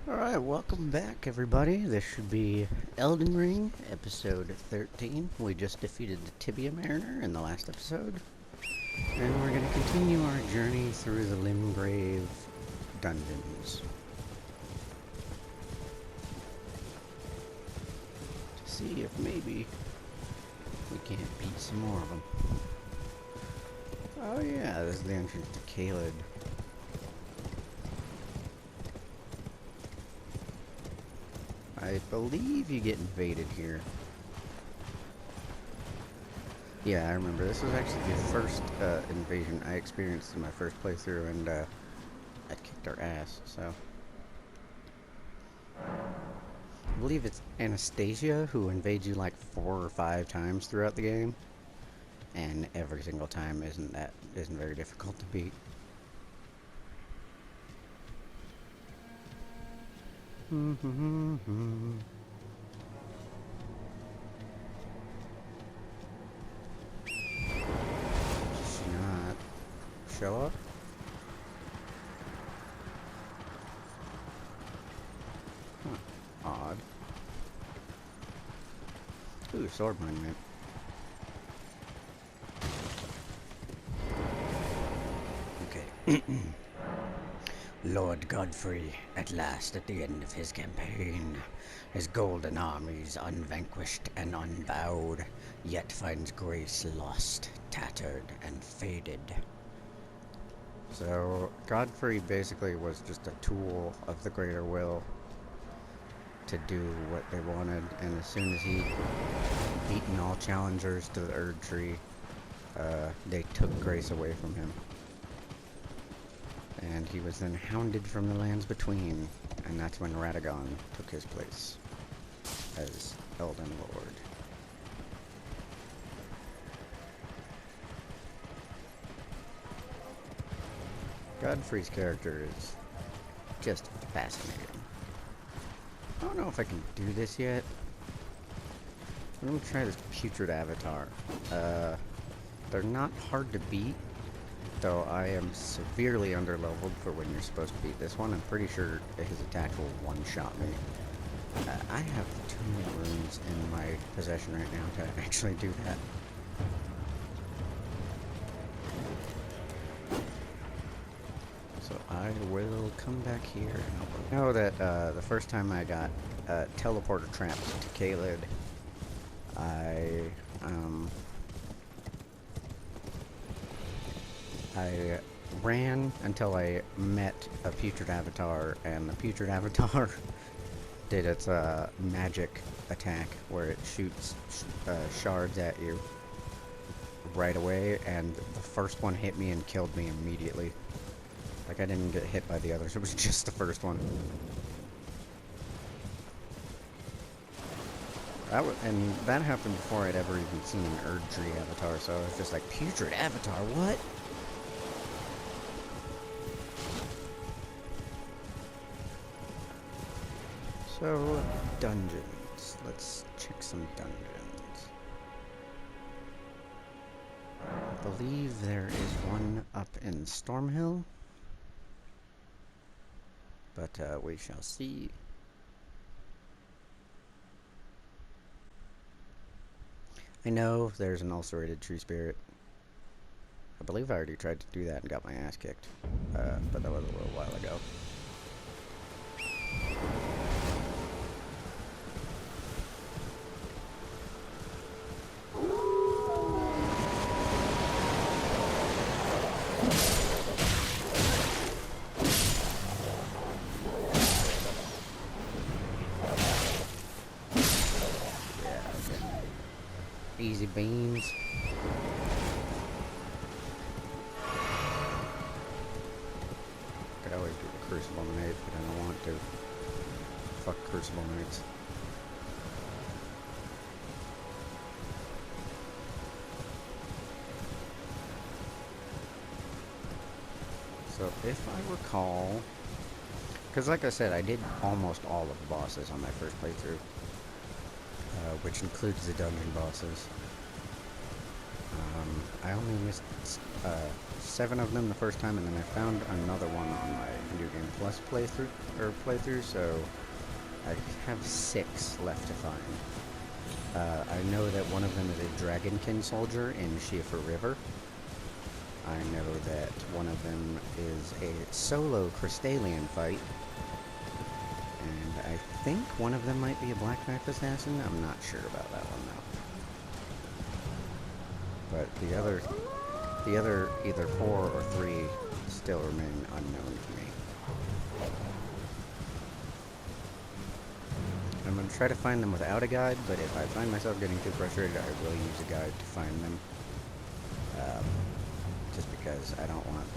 Alright, welcome back everybody. This should be Elden Ring, episode 13. We just defeated the Tibia Mariner in the last episode. And we're going to continue our journey through the Limgrave dungeons. To see if maybe we can't beat some more of them. Oh yeah, this is the entrance to Caelid. I believe you get invaded here. Yeah, I remember. This was actually the first invasion I experienced in my first playthrough, and I kicked our ass, so. I believe it's Anastasia who invades you like 4 or 5 times throughout the game, and every single time isn't very difficult to beat. Just not show up. Huh. Odd. Ooh, sword monument. Okay. Lord Godfrey, at last at the end of his campaign, his golden armies unvanquished and unbowed, yet finds grace lost, tattered, and faded. So, Godfrey basically was just a tool of the Greater Will to do what they wanted, and as soon as he'd beaten all challengers to the Erd Tree, they took grace away from him. And he was then hounded from the lands between, and that's when Radagon took his place as Elden Lord. Godfrey's character is just fascinating. I don't know if I can do this yet. I'm gonna try this Putrid Avatar. They're not hard to beat, though I am severely underleveled for when you're supposed to beat this one. I'm pretty sure his attack will one-shot me. I have too many runes in my possession right now to actually do that. So I will come back here and I know that the first time I got teleporter trapped to Caelid, I ran until I met a Putrid Avatar, and the Putrid Avatar did its magic attack where it shoots shards at you right away, and the first one hit me and killed me immediately. Like, I didn't get hit by the others, it was just the first one. And that happened before I'd ever even seen an Erd Tree Avatar, so I was just like, Putrid Avatar, what? So, dungeons. Let's check some dungeons. I believe there is one up in Stormhill, but we shall see. I know there's an ulcerated tree spirit. I believe I already tried to do that and got my ass kicked, but that was a little while ago. Easy beans. Could always do the Crucible Knight, but I don't want to. Fuck Crucible Knights. So if I recall, because like I said, I did almost all of the bosses on my first playthrough, which includes the dungeon bosses. I only missed 7 of them the first time, and then I found another one on my Video Game Plus playthrough, so I have 6 left to find. I know that one of them is a Dragonkin soldier in Shifa River. I know that one of them is a solo Crystallian fight. And I think one of them might be a Black Knife Assassin. I'm not sure about that one, though. But the other either 4 or 3 still remain unknown to me. I'm going to try to find them without a guide, but if I find myself getting too frustrated, I will use a guide to find them. Just because I don't want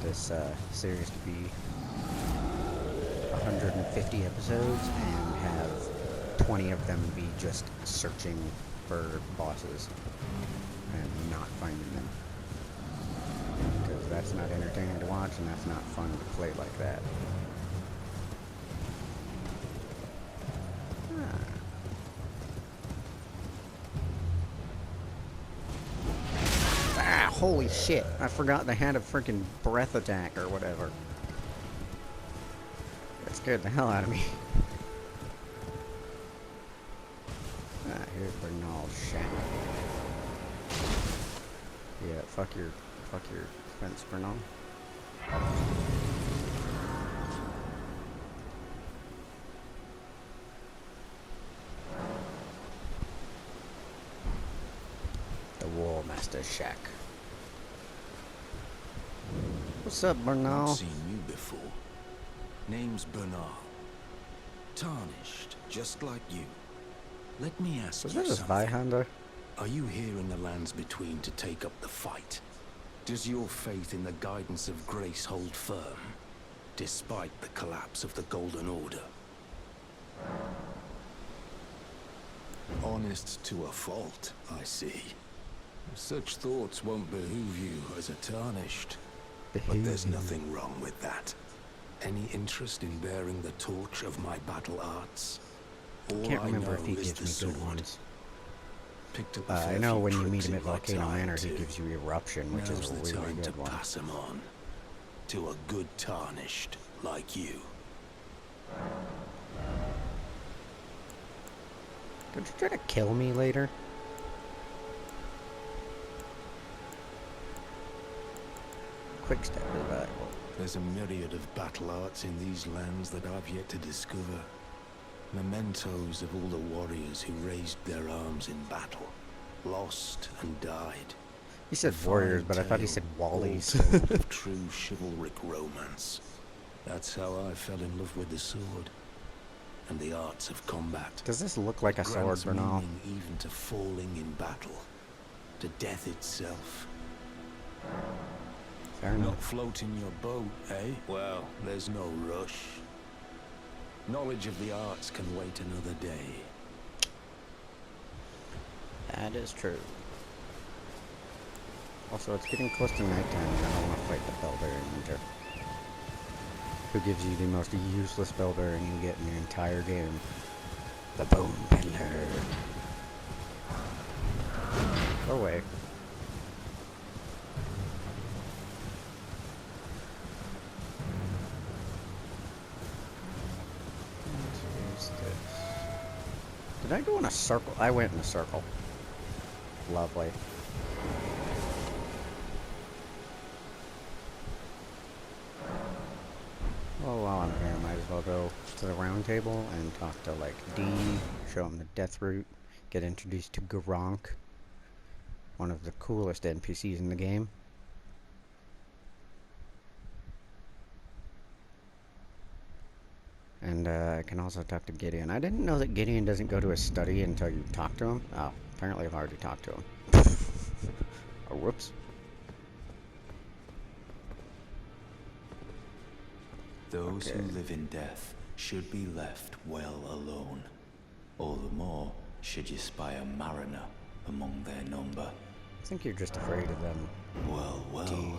this series to be 150 episodes and have 20 of them be just searching for bosses and not finding them. Because that's not entertaining to watch, and that's not fun to play like that. Holy shit, I forgot they had a freaking breath attack or whatever. That scared the hell out of me. Here's Bernal's shack. Yeah, fuck your fence, Bernal. The Warmaster's shack. What's up, Bernal? I've seen you before. Name's Bernal. Tarnished, just like you. Let me ask you Was that a Zweihander? Are you here in the lands between to take up the fight? Does your faith in the guidance of grace hold firm, despite the collapse of the Golden Order? Honest to a fault, I see. Such thoughts won't behoove you as a Tarnished. But there's nothing wrong with that. Any interest in bearing the torch of my battle arts? I can't remember if he gives me good ones. I know when you meet him at Volcano Manor, he gives you Eruption, which is a really good one. Pass him on to a good Tarnished like you. Don't you try to kill me later? Quick step is valuable. There's a myriad of battle arts in these lands that I've yet to discover. Mementos of all the warriors who raised their arms in battle, lost and died. He said warriors, but I thought he said wallies. Of true chivalric romance. That's how I fell in love with the sword and the arts of combat. Does this look like a sword, Bernal? Even to falling in battle, to death itself. Fair enough. Not floating your boat, eh? Well, there's no rush. Knowledge of the arts can wait another day. That is true. Also, it's getting close to nighttime, and I don't want to fight the Bellbearing Winter. Who gives you the most useless Bellbearing you get in the entire game? The Bone Peddler. Go away. Did I go in a circle? I went in a circle. Lovely. Well, while I'm here, I might as well go to the round table and talk to, like, D, show him the death route, get introduced to Gronk, one of the coolest NPCs in the game. And I can also talk to Gideon. I didn't know that Gideon doesn't go to his study until you talk to him. Oh, apparently I've already talked to him. Oh, whoops. Those who live in death should be left well alone. All the more should you spy a mariner among their number. I think you're just afraid of them. Well, D.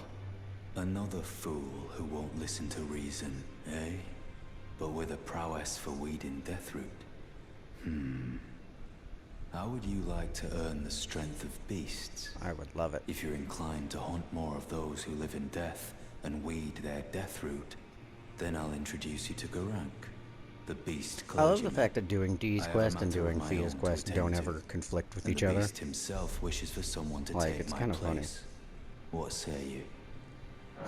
Another fool who won't listen to reason, eh? But with a prowess for weeding Deathroot. How would you like to earn the strength of beasts? I would love it. If you're inclined to hunt more of those who live in death and weed their death root, then I'll introduce you to Garank, the beast I love the clergyman. fact that doing Dee's I have a quest and matter of doing my Fia's own to quest attend don't to, ever conflict with and each the other. beast himself wishes for someone to Like, take it's my kind of funny. place. What say you?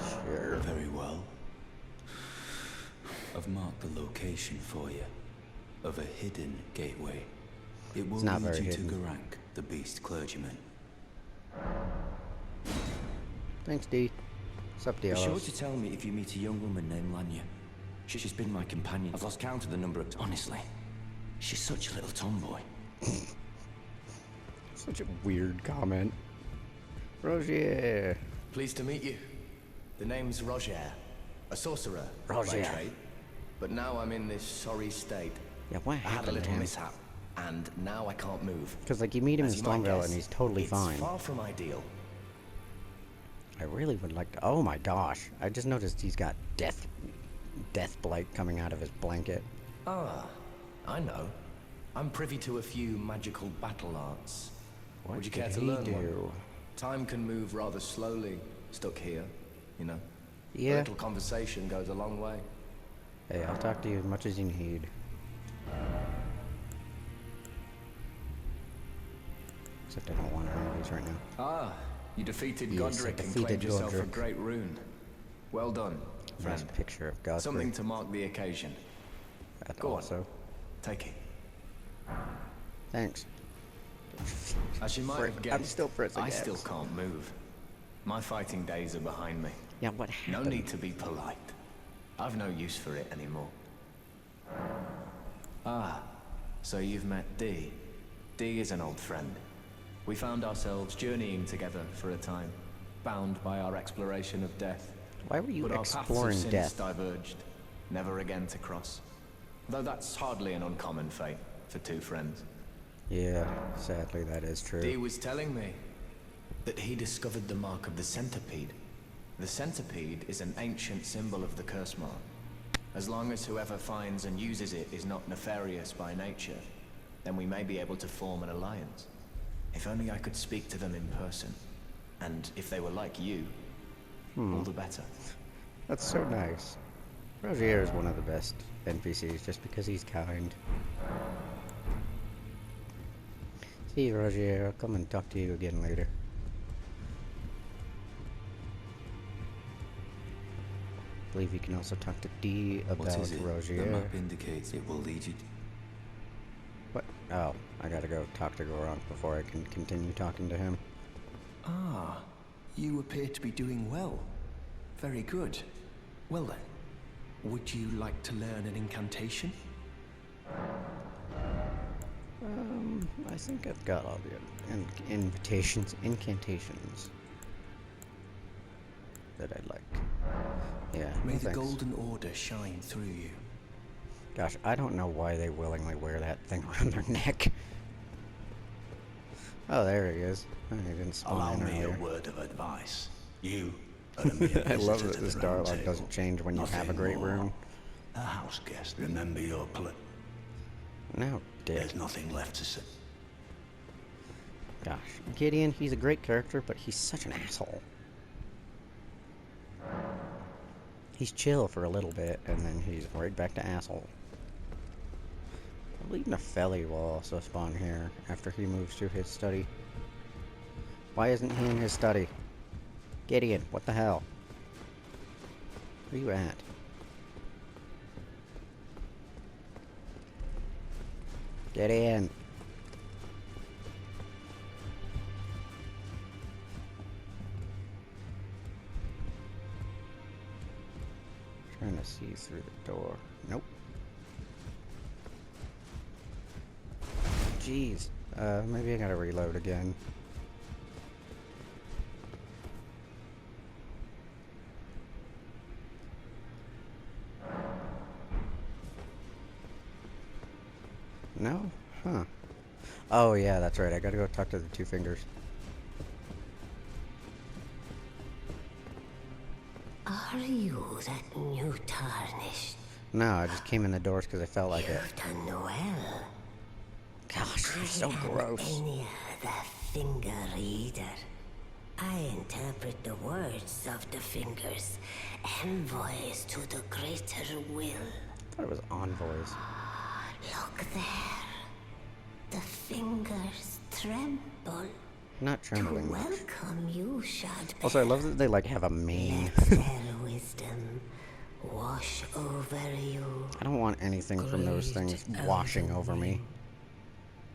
Sure. Very well. I've marked the location for you of a hidden gateway. It will not lead very you hidden. to Garank, the beast clergyman. Thanks, Dee. What's up, Be sure Diablos? to tell me if you meet a young woman named Lanya. She's been my companion. I've lost count of the number of... Honestly, she's such a little tomboy. Such a weird comment. Rogier. Pleased to meet you. The name's Roger, a sorcerer by Roger. trade. But now I'm in this sorry state. Yeah, what I had a happened to little him? mishap, and now I can't move. Because, like, you meet him in As you might Stormvale guess, and he's totally it's fine. far from ideal. I really would like to... Oh my gosh. I just noticed he's got death blight coming out of his blanket. Ah, I know. I'm privy to a few magical battle arts. What Would you did care to he learn do? one? Time can move rather slowly, stuck here, you know. A Yeah. little conversation goes a long way. Hey, I'll talk to you as much as you need. Except I don't want to remove these right now. Ah, you defeated Yes, I Godric and defeated claimed yourself a Godric. great rune. Well done, Nice friend. picture of God. Something to mark the occasion. That Go on. also. Take it. Thanks. As you might Frick, have guessed, I'm still pressing I X. still can't move. My fighting days are behind me. Yeah, what No happened? need to be polite. I've no use for it anymore. Ah, so you've met Dee. Dee is an old friend. We found ourselves journeying together for a time, bound by our exploration of death. Why were you But our paths have exploring since death? diverged, never again to cross. Though that's hardly an uncommon fate for two friends. Yeah, sadly that is true. Dee was telling me that he discovered the mark of the centipede. The centipede is an ancient symbol of the curse mark. As long as whoever finds and uses it is not nefarious by nature, then we may be able to form an alliance. If only I could speak to them in person. And if they were like you, all the better. That's so nice. Rogier is one of the best NPCs just because he's kind. See you, Rogier. I'll come and talk to you again later. I believe you can also talk to Dee What about is it? The Rogier. map indicates it will lead you... What? Oh, I gotta go talk to Goronk before I can continue talking to him. Ah, you appear to be doing well. Very good. Well then, would you like to learn an incantation? I think I've got all the incantations that I'd like. Yeah. May no the thanks. Golden Order shine through you. Gosh, I don't know why they willingly wear that thing around their neck. Oh, there he is. Oh, he didn't Allow spawn in me a earlier. word of advice. You are a mere I love visitor that to this the round dialogue table. doesn't change when you have a Nothing great more. room. A house guest. Remember your No, dick. There's nothing left to say. Gosh. Gideon, he's a great character, but he's such an asshole. He's chill for a little bit, and then he's right back to asshole. I believe Nepheli will also spawn here after he moves to his study. Why isn't he in his study? Gideon, what the hell? Where you at? Gideon! Trying to see through the door. Nope. Jeez. Maybe I gotta reload again. No? Huh. Oh yeah, that's right. I gotta go talk to the Two Fingers. Are you that new tarnished? No, I just came in the doors because I felt like it. You've done well. Gosh, you're so gross. Enya, the finger reader. I interpret the words of the fingers, envoys to the greater will. I thought it was envoys. Look there. The fingers tremble. Not trembling To much. welcome you, Shadbell. Also, I love that they like have a mane. Let their wisdom wash over you. I don't want anything from those things washing over me.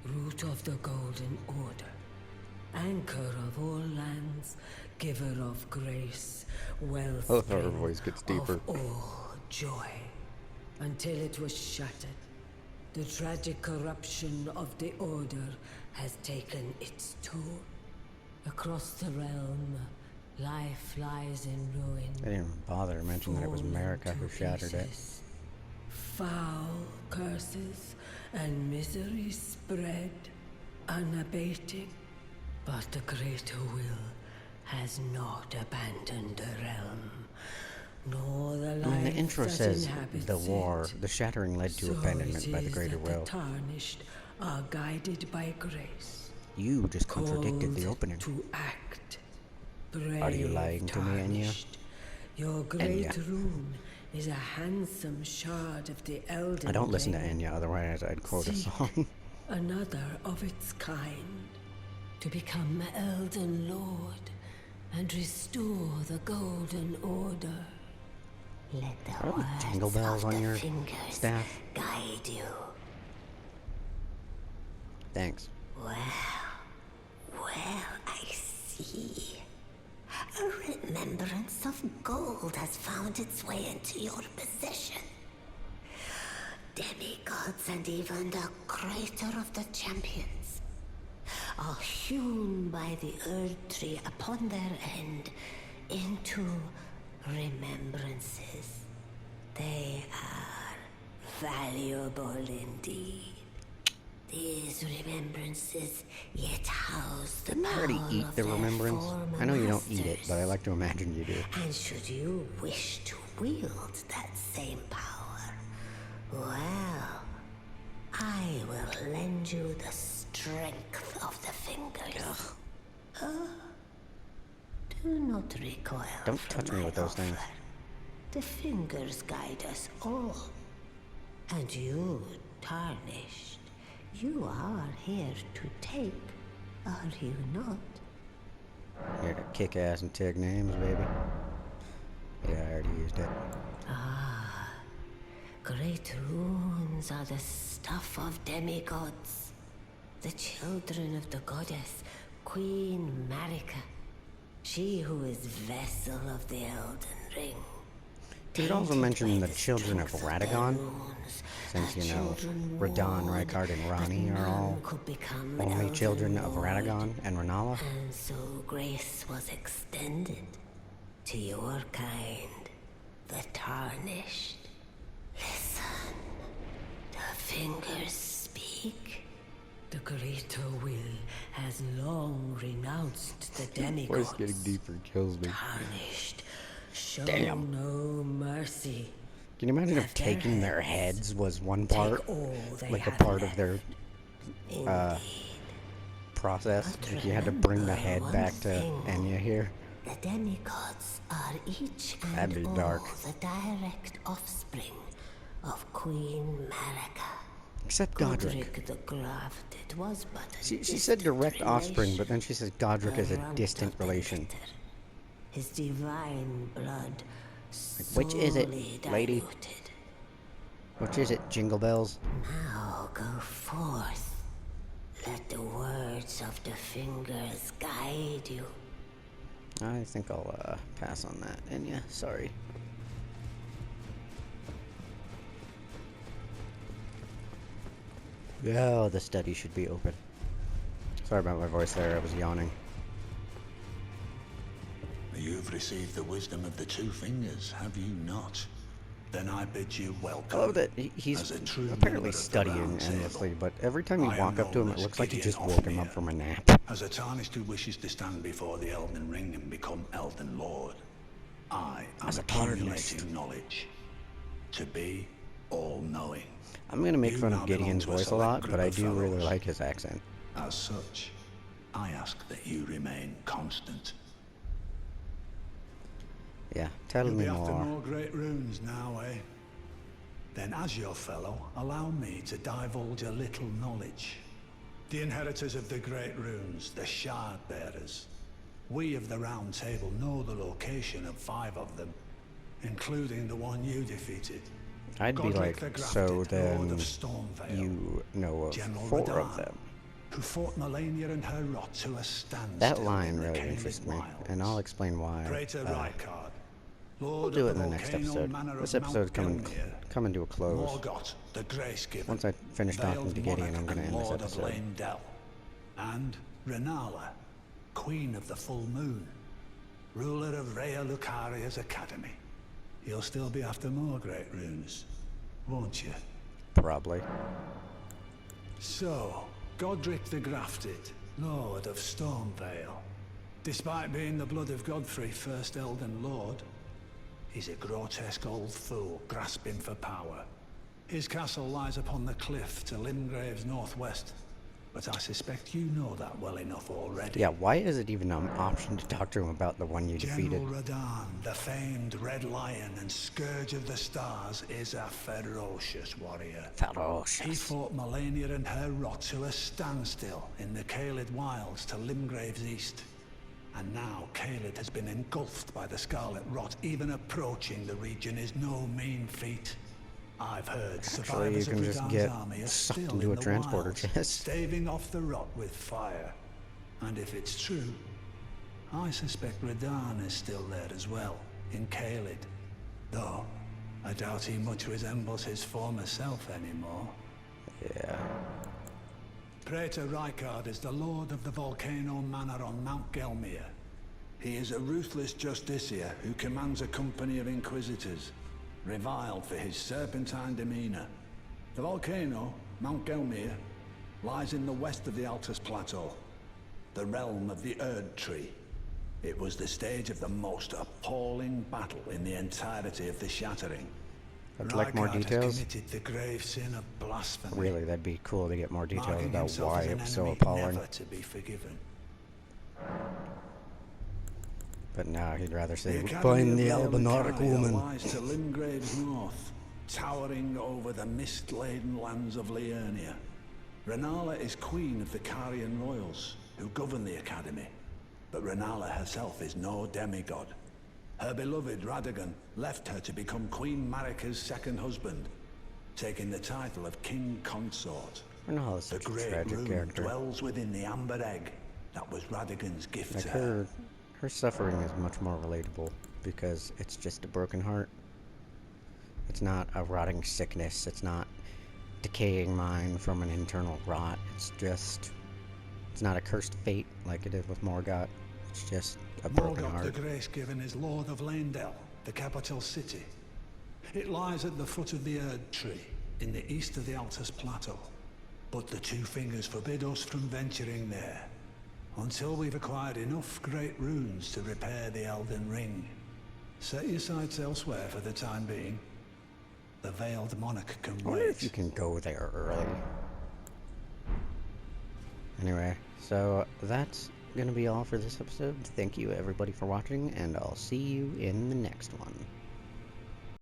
Root of the Golden Order, anchor of all lands, giver of grace, wealth, Oh, her voice gets deeper. of all joy, until it was shattered. The tragic corruption of the Order has taken its toll. Across the realm, life lies in ruin. They didn't even bother to mention that it was America who shattered it. Foul curses and misery spread unabated, but the greater will has not abandoned the realm, nor the life I mean, the intro that says inhabits the war, it. the shattering led to So abandonment it by the is greater that will. The tarnished are guided by grace. You just contradicted the Called opening. to act. Are you Brave lying to me, Enya? tarnished. Your great Enya. rune is a handsome shard of the Elden I don't listen to Ring. Enya, otherwise I'd quote a Seek song. another of its kind, to become Elden Lord and restore the Golden Order. Let the Are there words jingle bells of on the your fingers staff? guide you. Thanks. Well, I see. A remembrance of gold has found its way into your possession. Demigods and even the creator of the champions are hewn by the Earth Tree upon their end into remembrances. They are valuable indeed. These remembrances yet house the Didn't I already power eat of the their remembrance? former I know you don't eat it, masters. but I like to imagine you do. And should you wish to wield that same power, well, I will lend you the strength of the fingers. Do not recoil. Don't from touch me my with those things. offer. The fingers guide us all. And you, tarnished, you are here to take, are you not? Here to kick ass and take names, baby. Yeah, I already used it. Great runes are the stuff of demigods, the children of the goddess, Queen Marika, she who is vessel of the Elden Ring. Did it also Tainted mention by the children of strength their Radagon? runes, Since, her you know, children Radon, warred Rykard, and that Rani are none all could become only Elden children of Lord. Radagon and Renala? And so grace was extended to your kind, the tarnished. Listen, the fingers speak. The greater will has long renounced the demigods. Voice getting deeper kills me. Tarnished, show Damn. no mercy. Can you imagine if Have their taking their heads. heads was one part? Take all they Like a have part of left. their Indeed, process? But Like you had to bring the remember head one back to thing. Enya here? the demigods are each and That'd be all dark. the direct offspring of Queen Marika. Except Godric. Godric the Grafted was but a She said distant direct offspring, but relation. then she says Godric is a runt distant of the relation. litter. His divine blood which is it, sorely lady? diluted. Which is it, Jingle Bells? Now go forth. Let the words of the fingers guide you. I think I'll pass on that. Enya, sorry. Oh, the study should be open. Sorry about my voice there, I was yawning. You've received the wisdom of the two fingers, have you not? Then I bid you welcome. I love that As he's a true apparently member of the studying Round Table. endlessly, but every time you I walk am up to him, known it as looks like you Gideon just woke him Othmere. up from a nap. As a tarnished who wishes to stand before the Elden Ring and become Elden Lord, I am As a tarnished. accumulating knowledge. To be all-knowing. I'm gonna make You fun now of belong Gideon's to a voice a select lot, group but I of do really fellows. like his accent. As such, I ask that you remain constant. Yeah, tell You'll me be after more. more great runes now, eh? Then as your fellow, allow me to divulge a little knowledge. The inheritors of the great runes, the shard bearers. We of the Round Table know the location of 5 of them, including the one you defeated. I'd be Godric like, the so Grafted, Lord then of Stormvale. you know of General 4 of Radahn, them. who fought Melania and her rot to a standstill. That line in the really Caelid interests me, Wilds. and I'll explain why. Praetor Rykard, We'll Lord do of it in the the next volcano episode. manor This of episode's Mount Gelmir, coming to a close. Morgoth, the Grace-given, Once I finish talking Veiled to Gideon, Monarch I'm gonna and end this Lord of episode. Leyndell, and Renala, Queen of the Full Moon, ruler of Rhea Lucaria's academy. You'll still be after more great runes, won't you? Probably. So, Godric the Grafted, Lord of Stormvale. Despite being the blood of Godfrey, first Elden Lord, he's a grotesque old fool grasping for power. His castle lies upon the cliff to Limgrave's northwest, but I suspect you know that well enough already. Yeah, why is it even an option to talk to him about the one you defeated? General Radahn, the famed Red Lion and Scourge of the Stars, is a ferocious warrior. He Ferocious. fought Melania and her rot to a standstill in the Caelid Wilds to Limgrave's east. And now Caelid has been engulfed by the Scarlet Rot. Even approaching the region is no mean feat. I've heard Actually, you survivors can of just Radahn's get army are sucked still into in a the transporter wilds, chest. staving off the rot with fire. And if it's true, I suspect Radahn is still there as well, in Caelid. Though, I doubt he much resembles his former self anymore. Yeah. Praetor Rykard is the Lord of the Volcano Manor on Mount Gelmir. He is a ruthless justiciar who commands a company of inquisitors, reviled for his serpentine demeanor. The volcano, Mount Gelmir, lies in the west of the Altus Plateau, the realm of the Erd Tree. It was the stage of the most appalling battle in the entirety of the Shattering. I'd like more Rykard has details. committed the grave sin of blasphemy. Really, that'd be cool to get more details Marking about himself why as it an was so enemy appalling. never to be forgiven. But now he'd rather say, The find the Academy of ALbiNaUrIc Elden Ring woman. lies to Limgrave's north, towering over the mist-laden lands of Liurnia. Renala is queen of the Carian royals, who govern the Academy. But Renala herself is no demigod. Her beloved Radagon left her to become Queen Marika's second husband, taking the title of King Consort. Renala is The such a great tragic rune character. dwells within the amber egg that was Radagon's gift Like to her. her suffering is much more relatable because it's just a broken heart. It's not a rotting sickness. It's not decaying mind from an internal rot. It's not a cursed fate like it is with Morgoth. It's just a broken Morgoth the heart. Grace-given is Lord of Leyndell, the capital city. It lies at the foot of the Erd Tree, in the east of the Altus Plateau. But the Two Fingers forbid us from venturing there, until we've acquired enough great runes to repair the Elden Ring. Set your sights elsewhere for the time being. The Veiled Monarch can I wonder if you wait. can go there early. Anyway, so that's gonna be all for this episode. Thank you everybody for watching, and I'll see you in the next one.